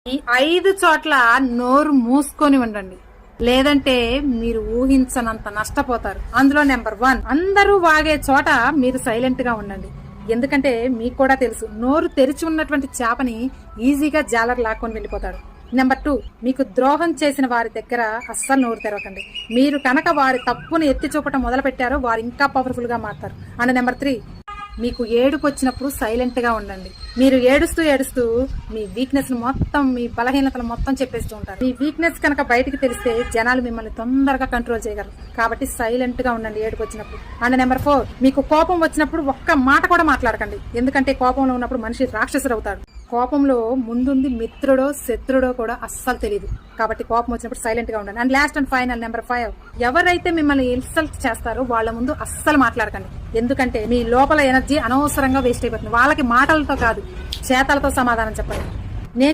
ఈ 5 చోట్ల నోరు మూసుకొని ఉండండి, లేదంటే మీరు ఊహించనంత నష్టపోతారు. అందులో నెంబర్ 1, అందరూ వాగే చోట మీరు సైలెంట్ గా ఉండండి. ఎందుకంటే మీకు కూడా తెలుసు, నోరు తెరిచి ఉన్నటువంటి చేపని ఈజీగా జాలర్ లాక్కొని వెళ్ళిపోతాడు. నెంబర్ 2, మీకు ద్రోహం చేసిన వారి దగ్గర అస్సలు నోరు తెరవకండి. మీరు కనుక వారి తప్పును ఎత్తి చూపటం మొదలు పెట్టారో వారు ఇంకా పవర్ఫుల్ గా మారుతారు. అండ్ నెంబర్ 3, మీకు ఏడుపు వచ్చినప్పుడు సైలెంట్ గా ఉండండి. మీరు ఏడుస్తూ మీ వీక్నెస్ మొత్తం, మీ బలహీనతలు మొత్తం చెప్పేస్తూ ఉంటారు. మీ వీక్నెస్ కనుక బయటికి తెలిస్తే జనాలు మిమ్మల్ని తొందరగా కంట్రోల్ చేయగలరు. కాబట్టి సైలెంట్ గా ఉండండి ఏడుపు వచ్చినప్పుడు. అండ్ నెంబర్ 4, మీకు కోపం వచ్చినప్పుడు ఒక్క మాట కూడా మాట్లాడకండి. ఎందుకంటే కోపంలో ఉన్నప్పుడు మనిషి రాక్షసుడు అవుతాడు. కోపంలో ముందుంది మిత్రుడో శత్రుడో కూడా అస్సలు తెలియదు. కాబట్టి కోపం వచ్చినప్పుడు సైలెంట్ గా ఉండండి. And last and final number 5, ఎవరైతే మిమ్మల్ని ఇన్సల్ట్ చేస్తారో వాళ్ళ ముందు అస్సలు మాట్లాడకండి. ఎందుకంటే మీ లోపల ఎనర్జీ అనవసరంగా వేస్ట్ అయిపోతుంది. వాళ్ళకి మాటలతో కాదు, చేతలతో సమాధానం చెప్పండి.